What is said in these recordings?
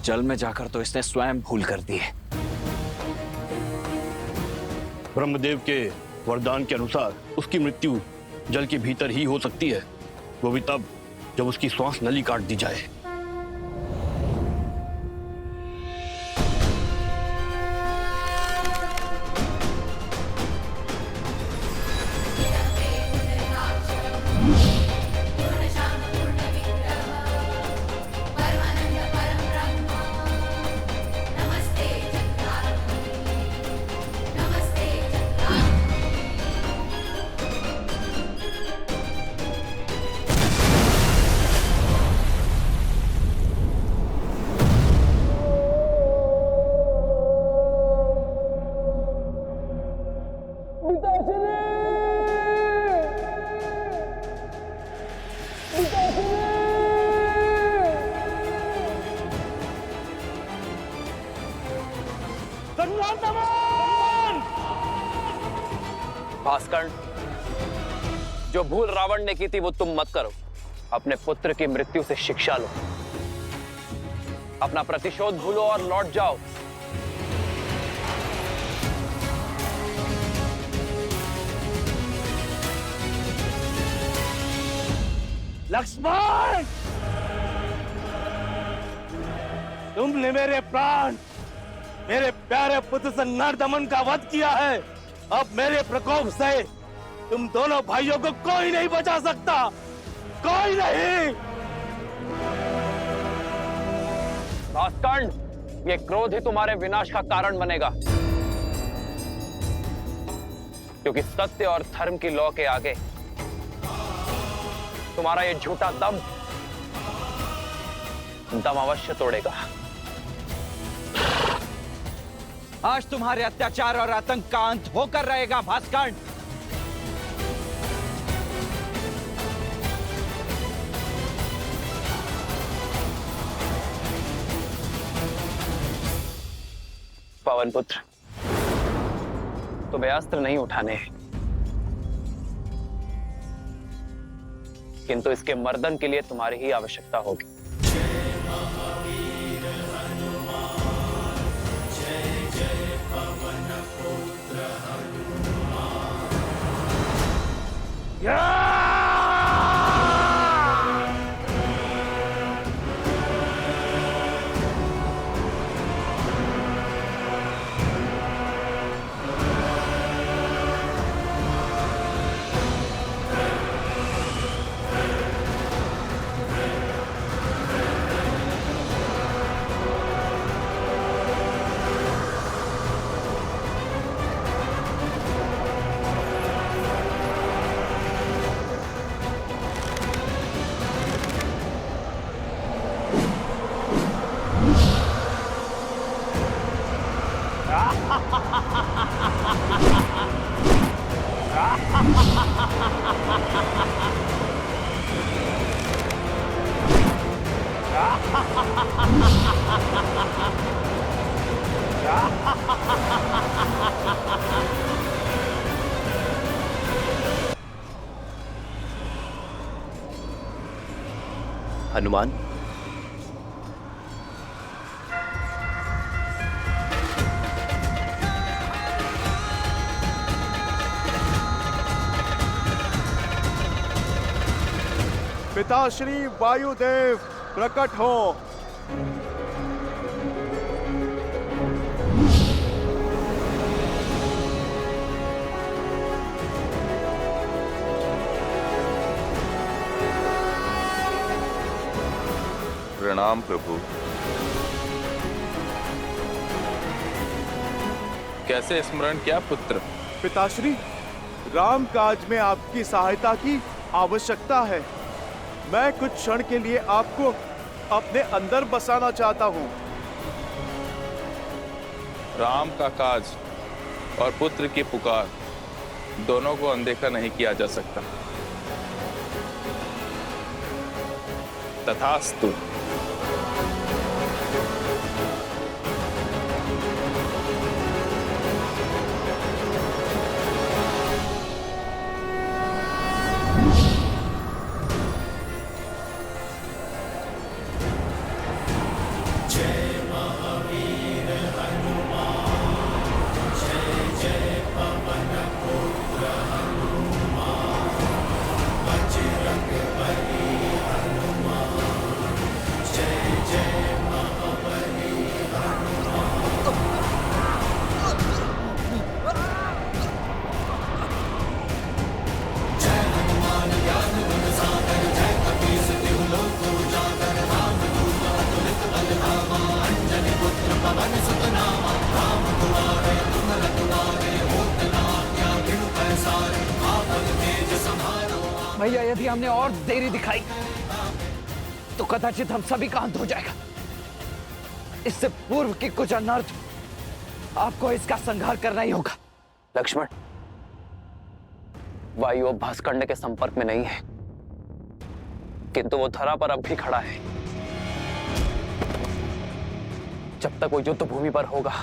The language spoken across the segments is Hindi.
जल में जाकर तो इसने स्वयं भूल कर दी है। ब्रह्मदेव के वरदान के अनुसार उसकी मृत्यु जल के भीतर ही हो सकती है, वो भी तब जब उसकी श्वास नली काट दी जाए। भास्कर, जो भूल रावण ने की थी वो तुम मत करो। अपने पुत्र की मृत्यु से शिक्षा लो, अपना प्रतिशोध भूलो और लौट जाओ। लक्ष्मण, तुमने मेरे प्राण, मेरे प्यारे पुत्र से नरदमन का वध किया है। अब मेरे प्रकोप से तुम दोनों भाइयों को कोई नहीं बचा सकता, कोई नहीं। भास्कर, ये क्रोध ही तुम्हारे विनाश का कारण बनेगा, क्योंकि सत्य और धर्म की लौ के आगे तुम्हारा ये झूठा दम अवश्य तोड़ेगा। आज तुम्हारे अत्याचार और आतंक का अंत होकर रहेगा भास्कर। पवन पुत्र, तुम्हें अस्त्र नहीं उठाने हैं, किंतु इसके मर्दन के लिए तुम्हारी ही आवश्यकता होगी। हनुमान, पिताश्री वायुदेव प्रकट हो। प्रणाम प्रभु। कैसे स्मरण किया पुत्र? पिताश्री, राम काज में आपकी सहायता की आवश्यकता है। मैं कुछ क्षण के लिए आपको अपने अंदर बसाना चाहता हूँ। राम का काज और पुत्र की पुकार दोनों को अनदेखा नहीं किया जा सकता। तथास्तु। भैया, यदि हमने और देरी दिखाई तो कदाचित हम सभी का अंत हो जाएगा। इससे पूर्व की कुछ अनर्थ आपको इसका संहार करना ही होगा। लक्ष्मण, वायु अब भास्करण्य के संपर्क में नहीं है, किंतु वो धरा पर अब भी खड़ा है। जब तक वो युद्ध भूमि पर होगा,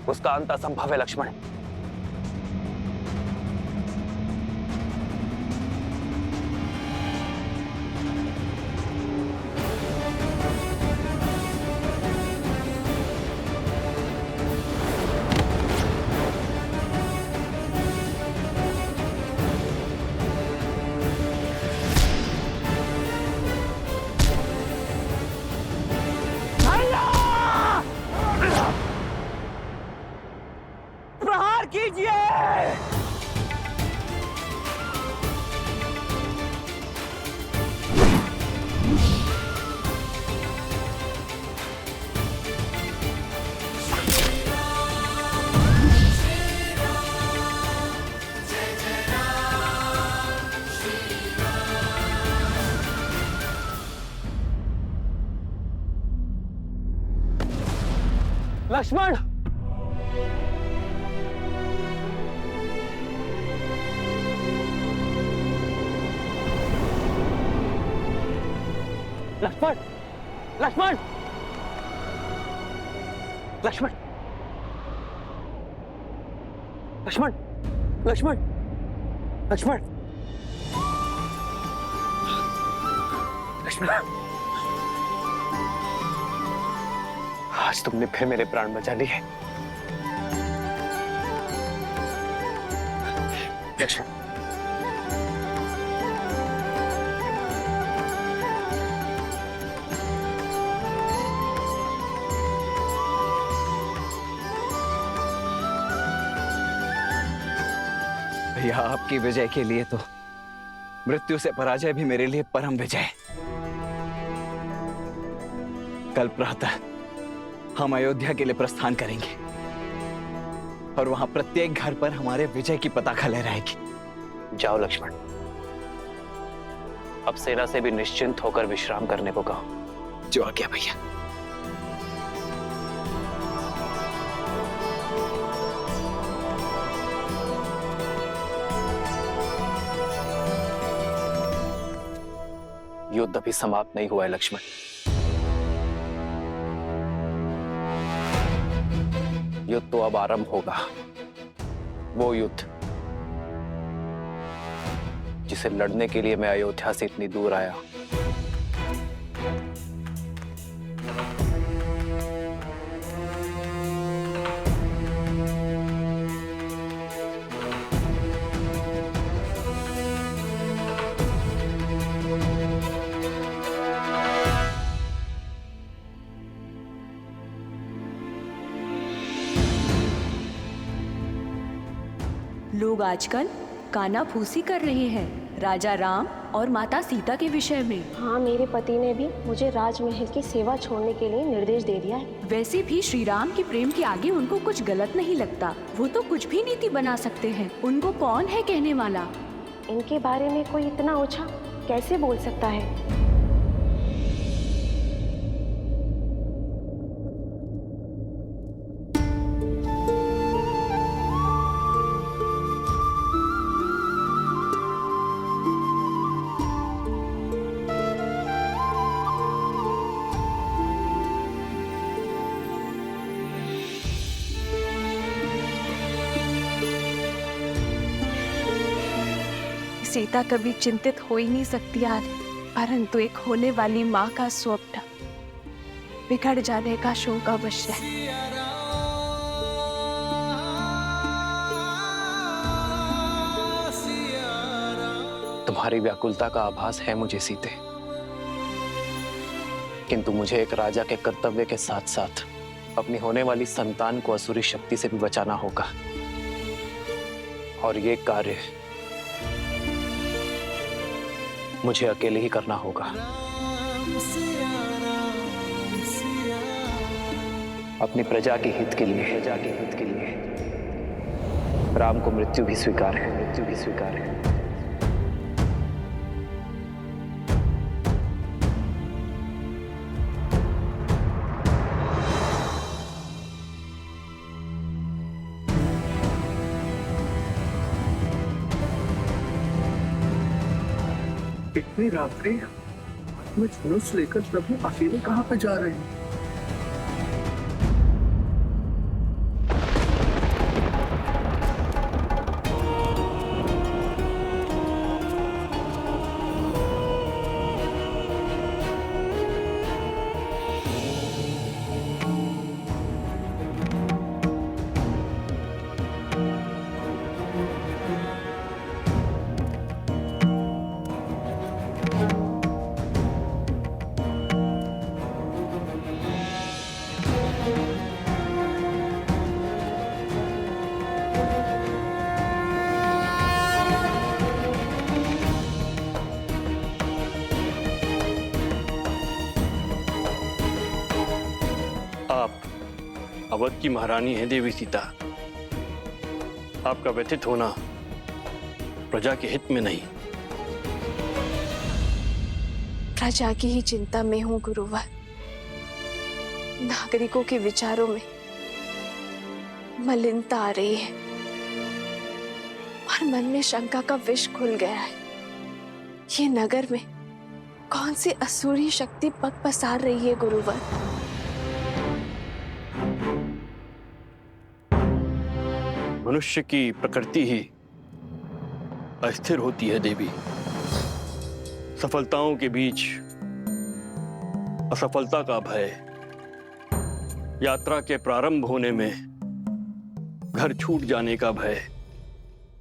उसका अंत असंभव है लक्ष्मण। प्रहार कीजिए। लक्ष्मण, लक्ष्मण, लक्ष्मण, लक्ष्मण, लक्ष्मण, लक्ष्मण, लक्ष्मण, लक्ष्मण, आज तुमने फिर मेरे प्राण बचा लिए। लक्ष्मण, भैया, आपकी विजय के लिए तो मृत्यु से पराजय भी मेरे लिए परम विजय है। कल प्रातः हम अयोध्या के लिए प्रस्थान करेंगे और वहां प्रत्येक घर पर हमारे विजय की पताका लहराएगी। जाओ लक्ष्मण, अब सेना से भी निश्चिंत होकर विश्राम करने को कहो। जो आज्ञा भैया। युद्ध अभी समाप्त नहीं हुआ है लक्ष्मण। युद्ध तो अब आरंभ होगा, वो युद्ध जिसे लड़ने के लिए मैं अयोध्या से इतनी दूर आया। लोग आजकल कानाफूसी कर रहे हैं, राजा राम और माता सीता के विषय में। हाँ, मेरे पति ने भी मुझे राजमहल की सेवा छोड़ने के लिए निर्देश दे दिया है। वैसे भी श्री राम के प्रेम के आगे उनको कुछ गलत नहीं लगता। वो तो कुछ भी नीति बना सकते हैं। उनको कौन है कहने वाला? इनके बारे में कोई इतना ओछा कैसे बोल सकता है? सीता कभी चिंतित हो ही नहीं सकती यार, परंतु एक होने वाली माँ का स्वप्न बिगड़ जाने का शोक अवश्य है। तुम्हारी व्याकुलता का आभास है मुझे सीते, किंतु मुझे एक राजा के कर्तव्य के साथ साथ अपनी होने वाली संतान को असुरी शक्ति से भी बचाना होगा, और ये कार्य मुझे अकेले ही करना होगा। अपनी प्रजा के हित के लिए, राम को मृत्यु भी स्वीकार है। इतनी रात्रि में धनुष लेकर प्रभु अकेले कहाँ पे जा रहे हैं? अवध की महारानी है देवी सीता। आपका व्यथित होना प्रजा के हित में नहीं। प्रजा की ही चिंता में हूँ गुरुवर। नागरिकों के विचारों में मलिनता आ रही है और मन में शंका का विष खुल गया है। ये नगर में कौन सी असुरी शक्ति पग पसार रही है गुरुवर? मनुष्य की प्रकृति ही अस्थिर होती है देवी। सफलताओं के बीच असफलता का भय, यात्रा के प्रारंभ होने में घर छूट जाने का भय,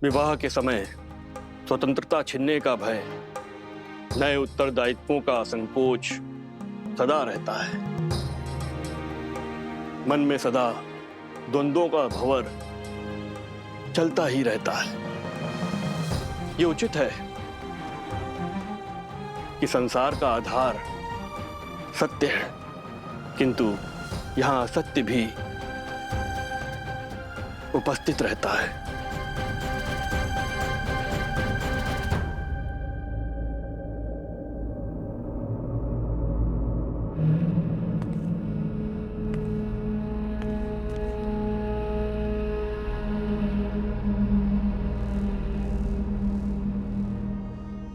विवाह के समय स्वतंत्रता छिनने का भय, नए उत्तरदायित्वों का संकोच सदा रहता है। मन में सदा द्वंद्वों का भंवर चलता ही रहता है। ये उचित है कि संसार का आधार सत्य है, किंतु यहां असत्य भी उपस्थित रहता है।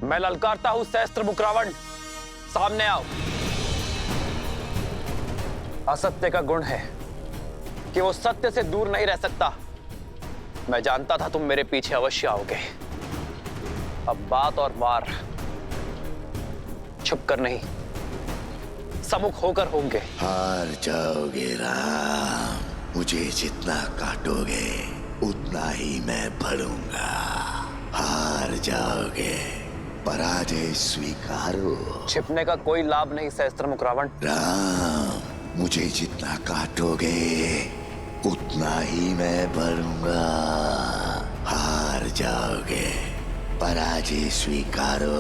मैं ललकारता हूं सहस्त्र मुख रावण, सामने आओ। असत्य का गुण है कि वो सत्य से दूर नहीं रह सकता। मैं जानता था तुम मेरे पीछे अवश्य आओगे। अब बात और वार छुप कर नहीं, सम्मुख होकर होंगे। हार जाओगे राम, मुझे जितना काटोगे उतना ही मैं भरूंगा। हार जाओगे, पराजय स्वीकारो। छिपने का कोई लाभ नहीं सहस्त्रमुख रावण। राम, मुझे जितना काटोगे उतना ही मैं भरूंगा। हार जाओगे, पराजय स्वीकारो।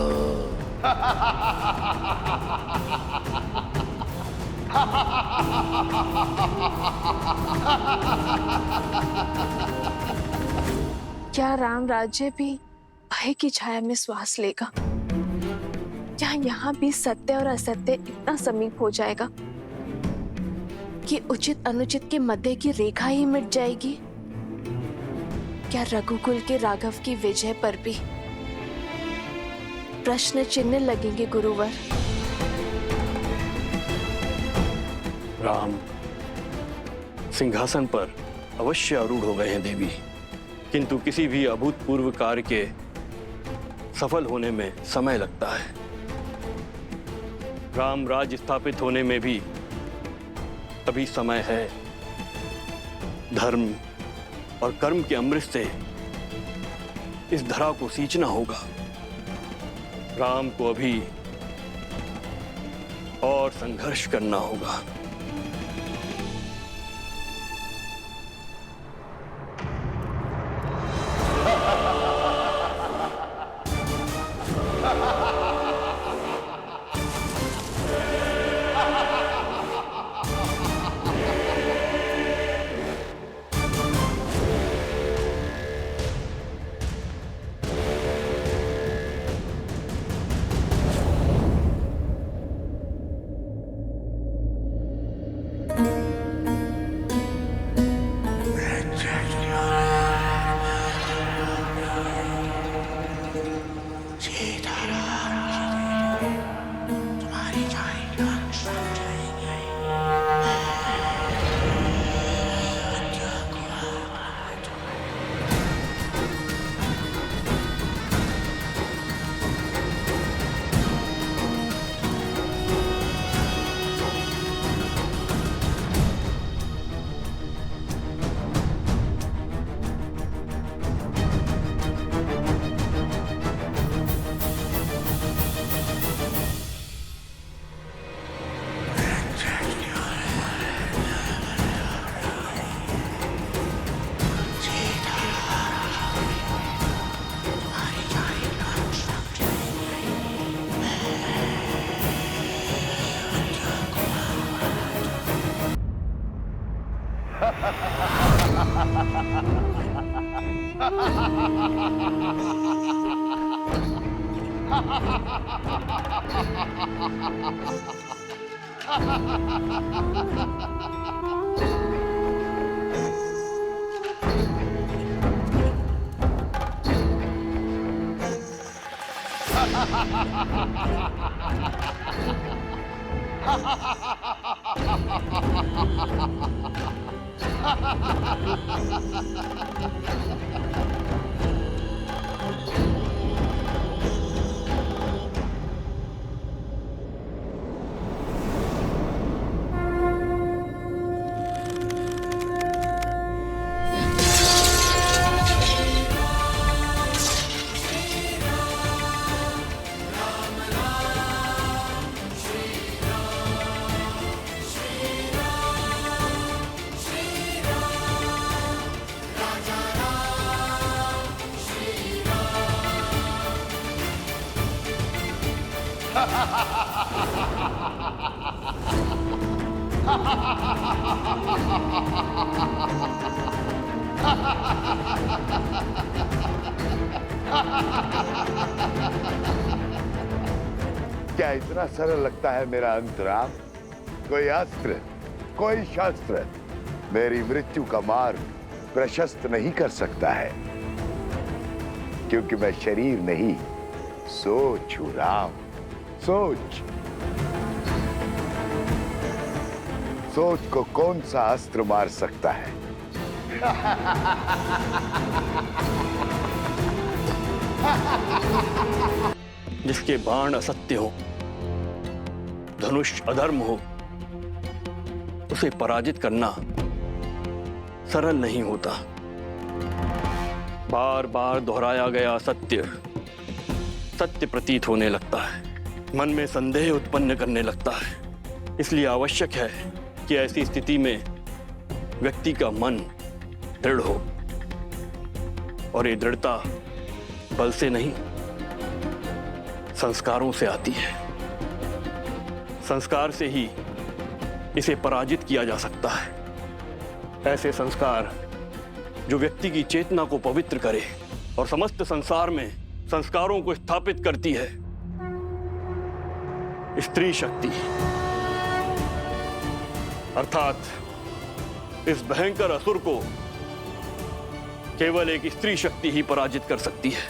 क्या राम राज्य भी भय की छाया में श्वास लेगा? क्या यहाँ भी सत्य और असत्य इतना समीप हो जाएगा कि उचित अनुचित के मध्य की रेखा ही मिट जाएगी? क्या रघुकुल के राघव की विजय पर भी प्रश्न चिन्ह लगेंगे गुरुवर? राम सिंहासन पर अवश्य आरूढ़ हो गए हैं देवी, किंतु किसी भी अभूतपूर्व कार्य के सफल होने में समय लगता है। राम राज्य स्थापित होने में भी अभी समय है। धर्म और कर्म के अमृत से इस धरा को सींचना होगा। राम को अभी और संघर्ष करना होगा। क्या इतना सरल लगता है मेरा अंतराम? कोई अस्त्र, कोई शस्त्र मेरी मृत्यु का मार्ग प्रशस्त नहीं कर सकता है, क्योंकि मैं शरीर नहीं, सोच हूं राम, सोच। सोच को कौन सा अस्त्र मार सकता है? जिसके बाण असत्य हो, धनुष अधर्म हो, उसे पराजित करना सरल नहीं होता। बार बार दोहराया गया सत्य सत्य प्रतीत होने लगता है, मन में संदेह उत्पन्न करने लगता है। इसलिए आवश्यक है कि ऐसी स्थिति में व्यक्ति का मन दृढ़ हो, और ये दृढ़ता बल से नहीं संस्कारों से आती है। संस्कार से ही इसे पराजित किया जा सकता है। ऐसे संस्कार जो व्यक्ति की चेतना को पवित्र करे और समस्त संसार में संस्कारों को स्थापित करती है। स्त्री शक्ति अर्थात इस भयंकर असुर को केवल एक स्त्री शक्ति ही पराजित कर सकती है,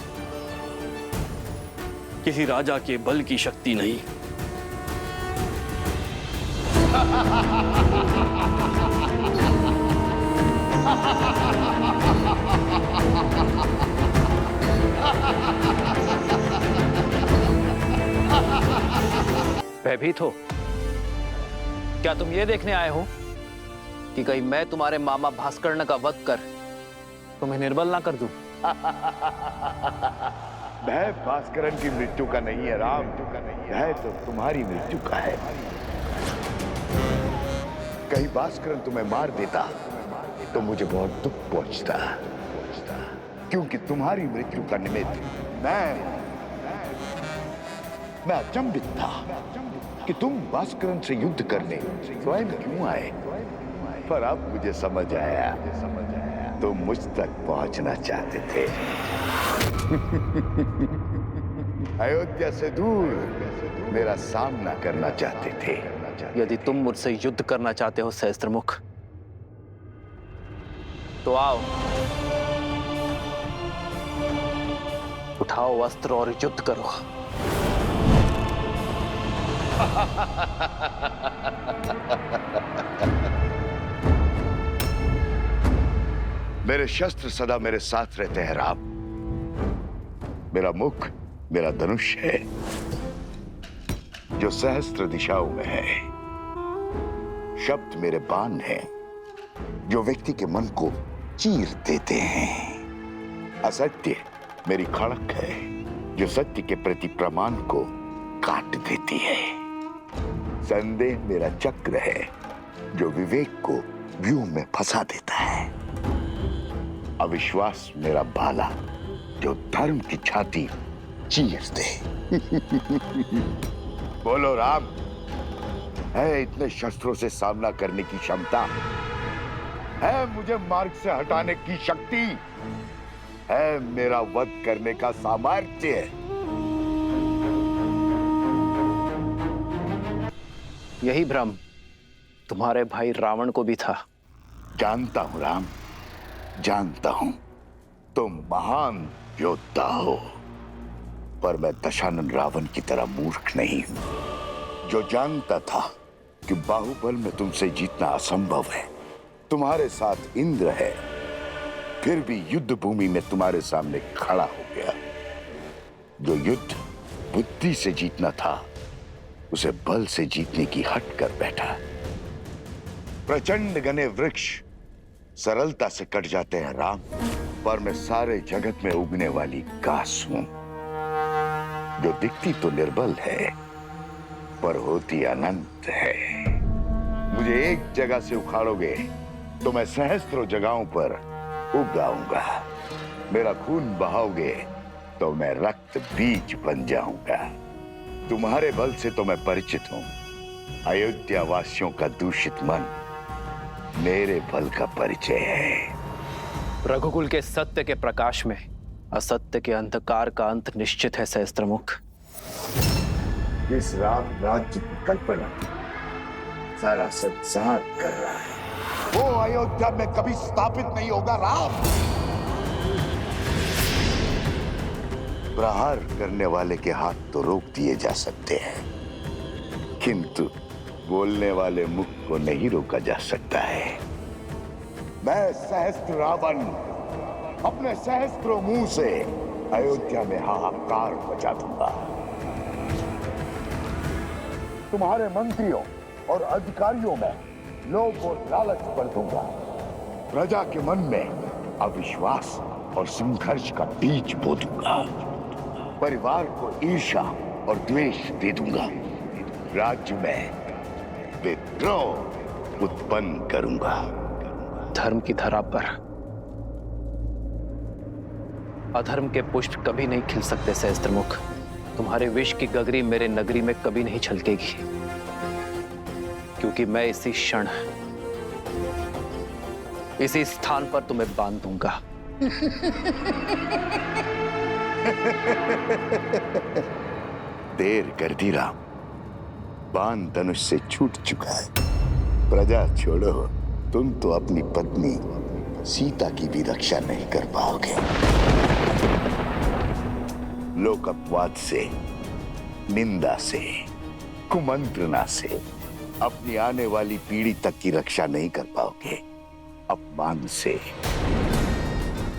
किसी राजा के बल की शक्ति नहीं। भयभीत हो? क्या तुम ये देखने आए हो कि कहीं मैं तुम्हारे मामा भास्कर्ण का वध कर तुम्हें निर्बल ना कर दूं? भय भास्करन की मृत्यु का नहीं है राम, भय तो तुम्हारी मृत्यु का है। कहीं भास्करन तुम्हें मार देता तो मुझे बहुत दुख पहुंचता, क्योंकि तुम्हारी मृत्यु का निमित्त मैं अचंभित था कि तुम भास्करन से युद्ध करने स्वयं क्यों आए। पर अब मुझे समझ आया, तुम मुझ तक पहुंचना चाहते थे। अयोध्या से दूर मेरा सामना करना चाहते थे। यदि तुम मुझसे युद्ध करना चाहते हो सहस्त्रमुख, तो आओ, उठाओ वस्त्र और युद्ध करो। मेरे शस्त्र सदा मेरे साथ रहते हैं राम। मेरा मुख मेरा धनुष है जो सहस्त्र दिशाओं में है। शब्द मेरे बाण हैं जो व्यक्ति के मन को चीर देते हैं। असत्य मेरी खड़क है जो सत्य के प्रति प्रमाण को काट देती है। संदेह मेरा चक्र है जो विवेक को व्यूह में फंसा देता है। अविश्वास मेरा भाला जो धर्म की छाती चीर दे। बोलो राम, है इतने शस्त्रों से सामना करने की क्षमता? है मुझे मार्ग से हटाने की शक्ति? है मेरा वध करने का सामर्थ्य? यही भ्रम तुम्हारे भाई रावण को भी था। जानता हूं राम, जानता हूं तुम महान योद्धा हो, पर मैं दशानन रावण की तरह मूर्ख नहीं हूं जो जानता था कि बाहुबल में तुमसे जीतना असंभव है। तुम्हारे साथ इंद्र है, फिर भी युद्ध भूमि में तुम्हारे सामने खड़ा हो गया। जो युद्ध बुद्धि से जीतना था, उसे बल से जीतने की हट कर बैठा। प्रचंड घने वृक्ष सरलता से कट जाते हैं राम, पर मैं सारे जगत में उगने वाली घास हूं जो दिखती तो निर्बल है पर होती अनंत है। मुझे एक जगह से उखाड़ोगे तो मैं सहस्त्रों जगहों पर उग आऊंगा। मेरा खून बहाओगे तो मैं रक्त बीज बन जाऊंगा। तुम्हारे बल से तो मैं परिचित हूं। अयोध्या वासियों का दूषित मन मेरे बल का परिचय है। रघुकुल के सत्य के प्रकाश में असत्य के अंधकार का अंत निश्चित है सहस्त्रमुख। इस राम राज्य की कल्पना सारा संसार कर रहा है, वो अयोध्या में कभी स्थापित नहीं होगा राम। प्रहार करने वाले के हाथ तो रोक दिए जा सकते हैं, किंतु बोलने वाले मुख को नहीं रोका जा सकता है। मैं सहस्त्र रावण अपने सहस्त्रों मुंह से अयोध्या में हाहाकार मचा दूंगा। तुम्हारे मंत्रियों और अधिकारियों में लोभ और लालच भर दूंगा। प्रजा के मन में अविश्वास और संघर्ष का बीज बो दूंगा। परिवार को ईर्ष्या और द्वेष दे दूंगा। राज्य में विद्रोह उत्पन्न करूंगा। धर्म की धरा पर अधर्म के पुष्प कभी नहीं खिल सकते सहस्त्रमुख। तुम्हारे विष की गगरी मेरे नगरी में कभी नहीं छलकेगी, क्योंकि मैं इसी क्षण इसी स्थान पर तुम्हें बांध दूंगा। देर कर दी राम, बाण धनुष से छूट चुका है। प्रजा छोड़ो, तुम तो अपनी पत्नी सीता की भी रक्षा नहीं कर पाओगे। लोक अपवाद से, निंदा से, कुमंत्रणा से अपनी आने वाली पीढ़ी तक की रक्षा नहीं कर पाओगे। अपमान से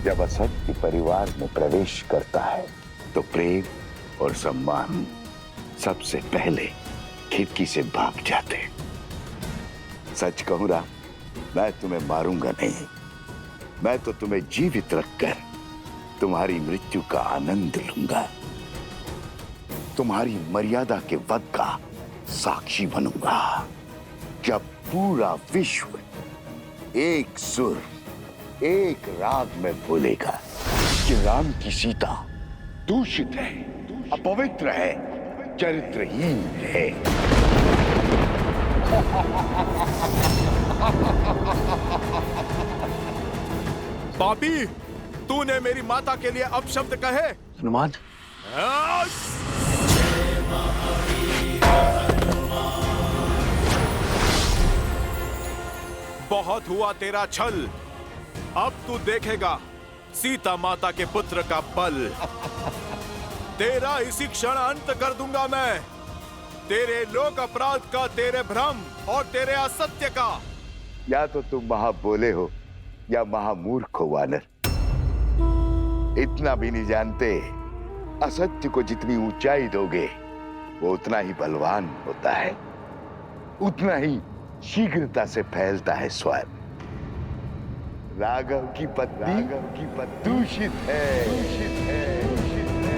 जब असत्य परिवार में प्रवेश करता है तो प्रेम और सम्मान सबसे पहले खिड़की से भाग जाते। सच कहूं राम, मैं तुम्हें मारूंगा नहीं, मैं तो तुम्हें जीवित रखकर तुम्हारी मृत्यु का आनंद लूंगा। तुम्हारी मर्यादा के वध का साक्षी बनूंगा। जब पूरा विश्व एक सुर, एक राग में बोलेगा कि राम की सीता दूषित है, अपवित्र है, चरित्रहीन है। पापी, तूने मेरी माता के लिए अपशब्द कहे। हनुमान, बहुत हुआ तेरा छल, अब तू देखेगा सीता माता के पुत्र का बल। तेरा इसी क्षण अंत कर दूंगा मैं, तेरे लोक अपराध का, तेरे भ्रम और तेरे असत्य का। या तो तुम महाबोले हो या महामूर्ख हो वानर। इतना भी नहीं जानते, असत्य को जितनी ऊंचाई दोगे वो उतना ही बलवान होता है, उतना ही शीघ्रता से फैलता है स्वयं। राघव की पत्नी दूषित है, दूषित है, दूषित है।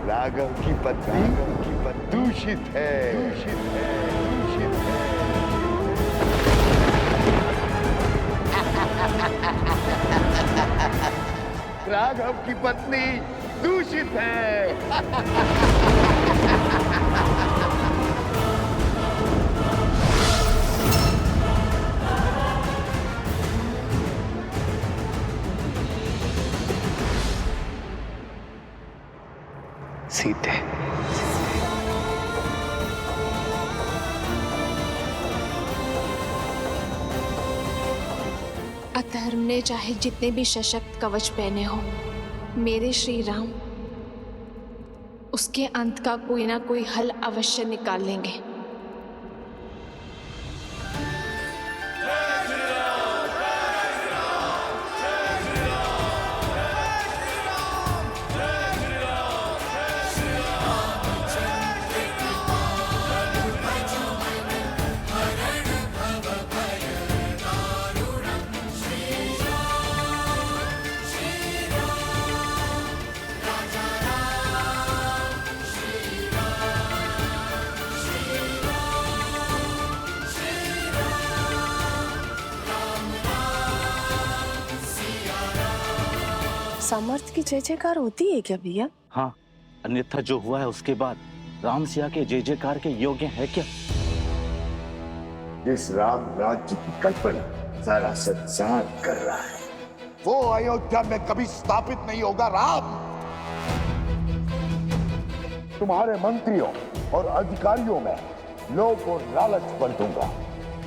राघव की पत्नी दूषित है, दूषित है, दूषित है। राघव की पत्नी दूषित है। सीते, अधर्म ने चाहे जितने भी सशक्त कवच पहने हो, मेरे श्री राम उसके अंत का कोई ना कोई हल अवश्य निकाल लेंगे। सामर्थ्य की जय जयकार होती है क्या भैया? हाँ, अन्यथा जो हुआ है उसके बाद राम सिया के जय जयकार के योग्य है क्या? जिस राम राज्य की कल्पना सारा संसार कर रहा है, वो अयोध्या में कभी स्थापित नहीं होगा। राम, तुम्हारे मंत्रियों और अधिकारियों में लोभ और लालच भर दूंगा,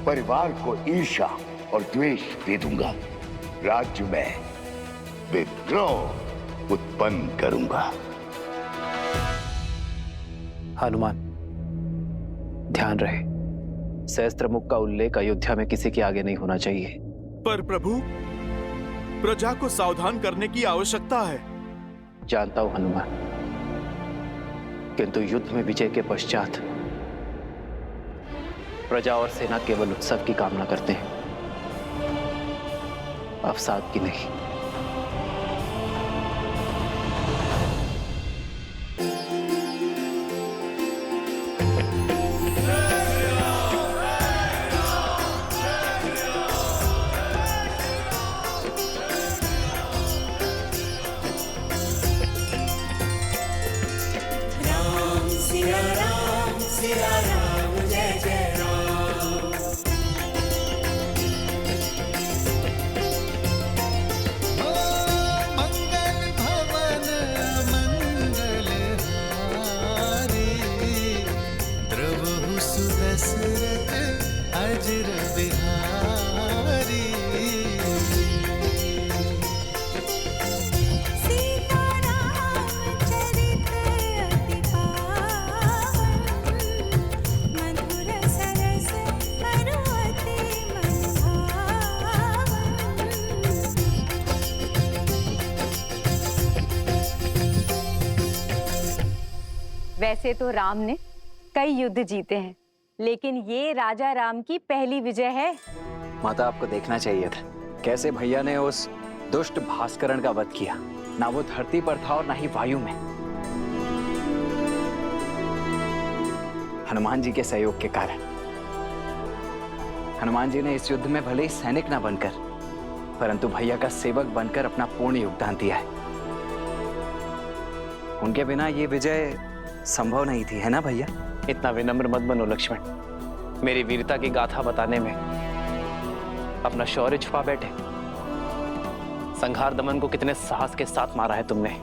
परिवार को ईर्ष्या और द्वेष दे दूंगा, राज्य में विद्रोह उत्पन्न करूंगा। हनुमान, ध्यान रहे, सहस्त्रमुख का उल्लेख अयोध्या में किसी के आगे नहीं होना चाहिए। पर प्रभु, प्रजा को सावधान करने की आवश्यकता है। जानता हूं हनुमान, किंतु युद्ध में विजय के पश्चात प्रजा और सेना केवल उत्सव की कामना करते हैं, अवसाद की नहीं। वज्र विहारी। वैसे तो राम ने कई युद्ध जीते हैं, लेकिन ये राजा राम की पहली विजय है। माता, आपको देखना चाहिए था कैसे भैया ने उस दुष्ट भास्करण का वध किया। ना वो धरती पर था और ना ही वायु में। हनुमान जी के सहयोग के कारण। हनुमान जी ने इस युद्ध में भले ही सैनिक ना बनकर, परंतु भैया का सेवक बनकर अपना पूर्ण योगदान दिया है। उनके बिना ये विजय संभव नहीं थी, है ना भैया? इतना विनम्र मत बनो लक्ष्मण। मेरी वीरता की गाथा बताने में अपना शौर्य छुपा बैठे। संहार दमन को कितने साहस के साथ मारा है तुमने,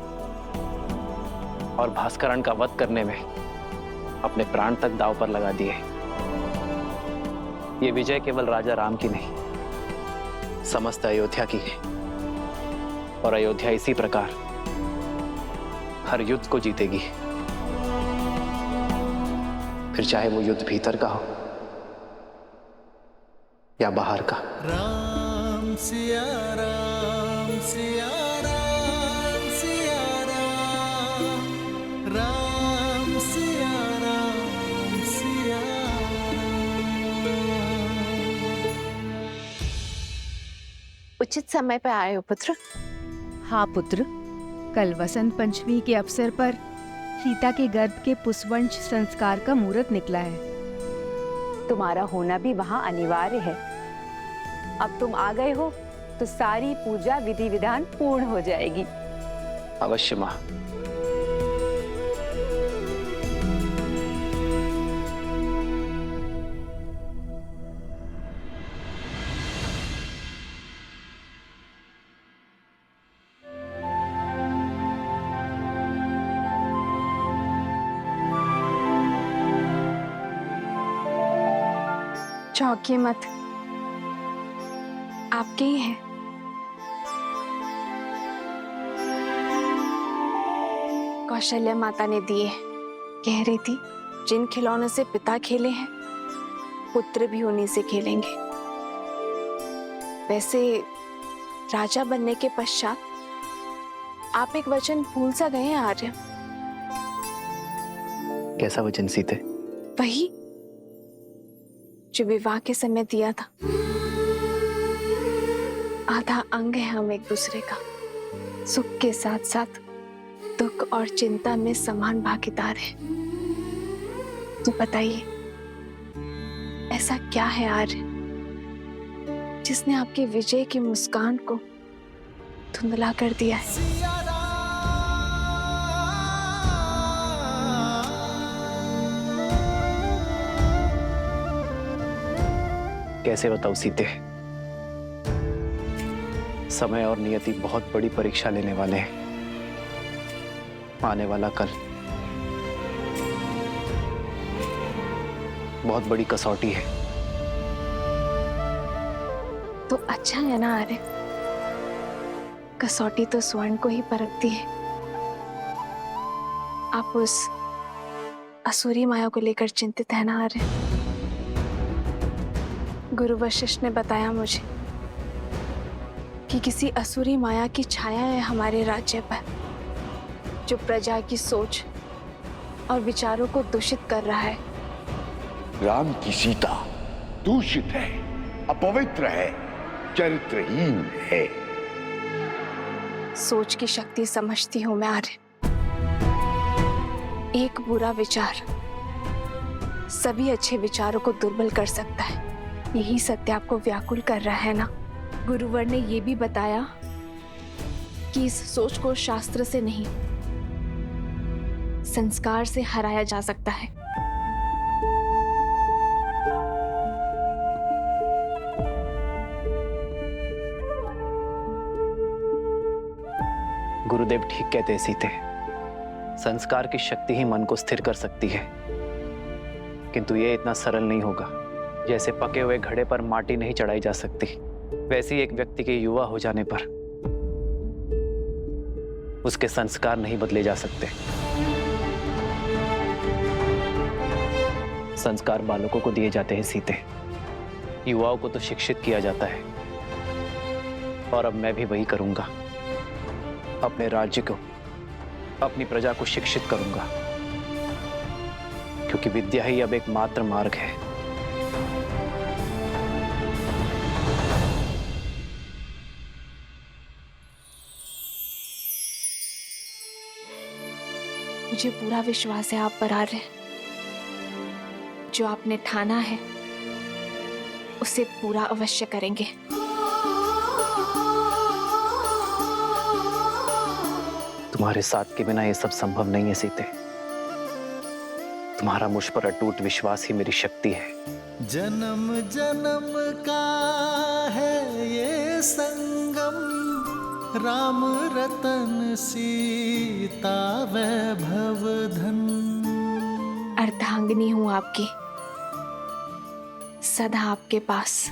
और भास्करण का वध करने में अपने प्राण तक दांव पर लगा दिए। ये विजय केवल राजा राम की नहीं, समस्त अयोध्या की है। और अयोध्या इसी प्रकार हर युद्ध को जीतेगी, फिर चाहे वो युद्ध भीतर का हो या बाहर का। राम सिया राम सिया राम सिया राम, राम सिया राम सिया राम। उचित समय पर आए हो पुत्र। हाँ पुत्र, कल वसंत पंचमी के अवसर पर सीता के गर्भ के पुष्पवंश संस्कार का मुहूर्त निकला है। तुम्हारा होना भी वहाँ अनिवार्य है। अब तुम आ गए हो तो सारी पूजा विधि विधान पूर्ण हो जाएगी। अवश्य मां। चौंकिए मत, आपके ही है। कौशल्या माता ने दिए। कह रही थी जिन खिलौनों से पिता खेले हैं, पुत्र भी उन्हीं से खेलेंगे। वैसे राजा बनने के पश्चात आप एक वचन भूल सा गए हैं आर्य। कैसा वचन सीते? वही जो विवाह के समय दिया था। आधा अंग है हम एक दूसरे का। सुख के साथ साथ दुख और चिंता में समान भागीदार है। तो बताइए ऐसा क्या है आर्य जिसने आपके विजय की मुस्कान को धुंधला कर दिया है? कैसे बताऊं सीते? समय और नियति बहुत बड़ी परीक्षा लेने वाले हैं। आने वाला कल बहुत बड़ी कसौटी है। तो अच्छा है ना आर्य, कसौटी तो स्वर्ण को ही परखती है। आप उस असुरी माया को लेकर चिंतित है ना आर्य? गुरु वशिष्ठ ने बताया मुझे कि किसी असुरी माया की छाया है हमारे राज्य पर, जो प्रजा की सोच और विचारों को दूषित कर रहा है। राम की सीता दूषित है, अपवित्र है, चरित्रहीन है। सोच की शक्ति समझती हूं मैं आर्य। एक बुरा विचार सभी अच्छे विचारों को दुर्बल कर सकता है। यही सत्य आपको व्याकुल कर रहा है ना? गुरुवर ने ये भी बताया कि इस सोच को शास्त्र से नहीं, संस्कार से हराया जा सकता है। गुरुदेव ठीक कहते हैं सीते। संस्कार की शक्ति ही मन को स्थिर कर सकती है, किंतु यह इतना सरल नहीं होगा। जैसे पके हुए घड़े पर माटी नहीं चढ़ाई जा सकती, वैसे ही एक व्यक्ति के युवा हो जाने पर उसके संस्कार नहीं बदले जा सकते। संस्कार बालकों को दिए जाते हैं सीते, युवाओं को तो शिक्षित किया जाता है। और अब मैं भी वही करूंगा, अपने राज्य को, अपनी प्रजा को शिक्षित करूंगा, क्योंकि विद्या ही अब एकमात्र मार्ग है। मुझे पूरा विश्वास है आप पर आ रहे हैं। जो आपने ठाना है उसे पूरा अवश्य करेंगे। तुम्हारे साथ के बिना ये सब संभव नहीं है सीते। तुम्हारा मुझ पर अटूट विश्वास ही मेरी शक्ति है। जन्म जन्म का है ये संगम, राम रतन सीता वैभव धन। अर्धांगिनी हूँ आपकी, सदा आपके पास।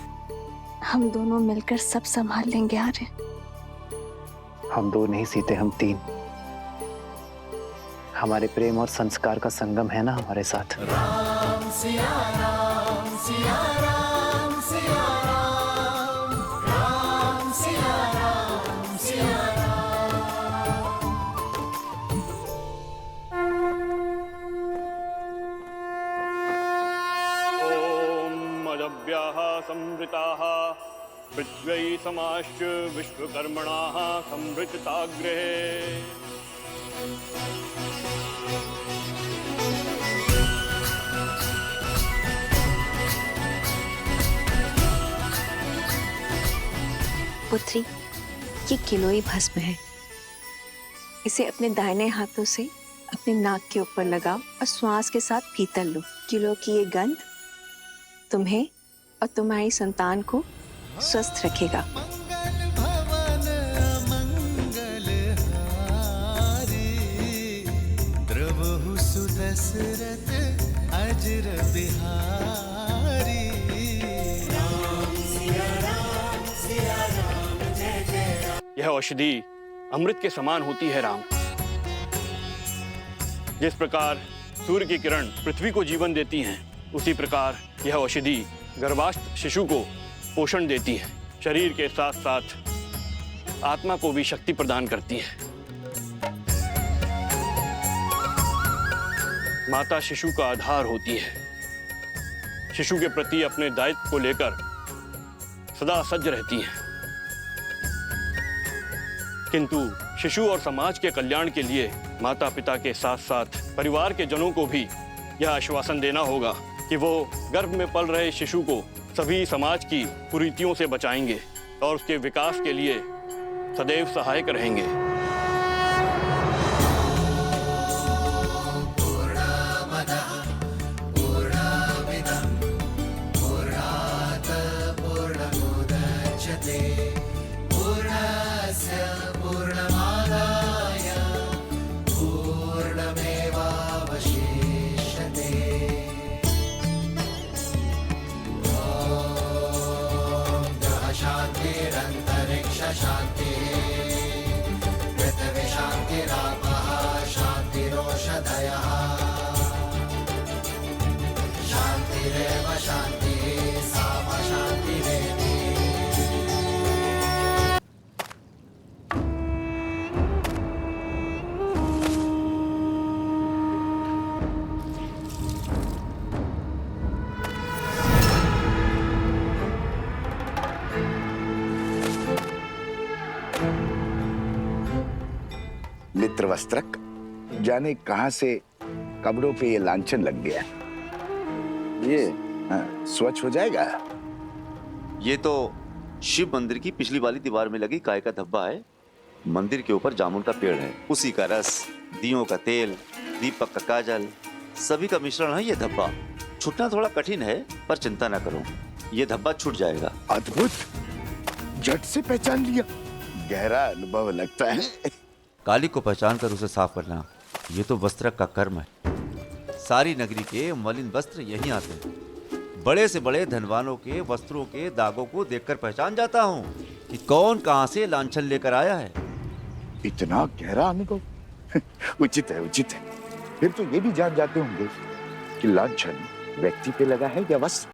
हम दोनों मिलकर सब संभाल लेंगे आर्य। हम दो नहीं सीते, हम तीन। हमारे प्रेम और संस्कार का संगम है ना हमारे साथ। राम सिया राम सिया राम सिया राम, राम सिया राम सिया संवृताः पृथ्वी समाश्च विश्वकर्मणाः संवृताग्रे। पुत्री, ये किलोई भस्म है। इसे अपने दाहिने हाथों से अपने नाक के ऊपर लगाओ और श्वास के साथ भीतर लो। किलो की ये गंध तुम्हें और तुम्हारी संतान को स्वस्थ रखेगा। द्रवहु सुदशरथ अजर बिहारी। यह औषधि अमृत के समान होती है राम। जिस प्रकार सूर्य की किरण पृथ्वी को जीवन देती हैं, उसी प्रकार यह औषधि गर्भास्थ शिशु को पोषण देती है। शरीर के साथ साथ आत्मा को भी शक्ति प्रदान करती है। माता शिशु का आधार होती है। शिशु के प्रति अपने दायित्व को लेकर सदा सज्ज रहती है। किंतु शिशु और समाज के कल्याण के लिए माता पिता के साथ साथ परिवार के जनों को भी यह आश्वासन देना होगा कि वो गर्भ में पल रहे शिशु को सभी समाज की कुरीतियों से बचाएंगे और उसके विकास के लिए सदैव सहायक रहेंगे। शांति पृथ्वी शांतिरापः शांतिरोषधयः शांतिरेव शांतिः साम शांतिरेधि। मित्रवस्त्रक, जाने कहां से कपड़ों पे ये लांछन लग गया। ये स्वच्छ हो जाएगा। ये तो शिव मंदिर की पिछली वाली दीवार में लगी गाय का धब्बा है। मंदिर के ऊपर जामुन का पेड़ है, उसी का रस, दियों का तेल, दीपक का काजल, सभी का मिश्रण है ये धब्बा। छूटना थोड़ा कठिन है, पर चिंता ना करो, ये धब्बा छूट जाएगा। अद्भुत, झट से पहचान लिया। गहरा अनुभव लगता है। काली को पहचान कर उसे साफ करना, ये तो वस्त्रक का कर्म है। सारी नगरी के मलिन वस्त्र यहीं आते हैं। बड़े से बड़े धनवानों के वस्त्रों के दागों को देखकर पहचान जाता हूँ कि कौन कहां से लांछन लेकर आया है। इतना गहरा अनुभव उचित है, उचित है। फिर तो ये भी जान जाते होंगे कि लांछन व्यक्ति पे लगा है या वस्त्र।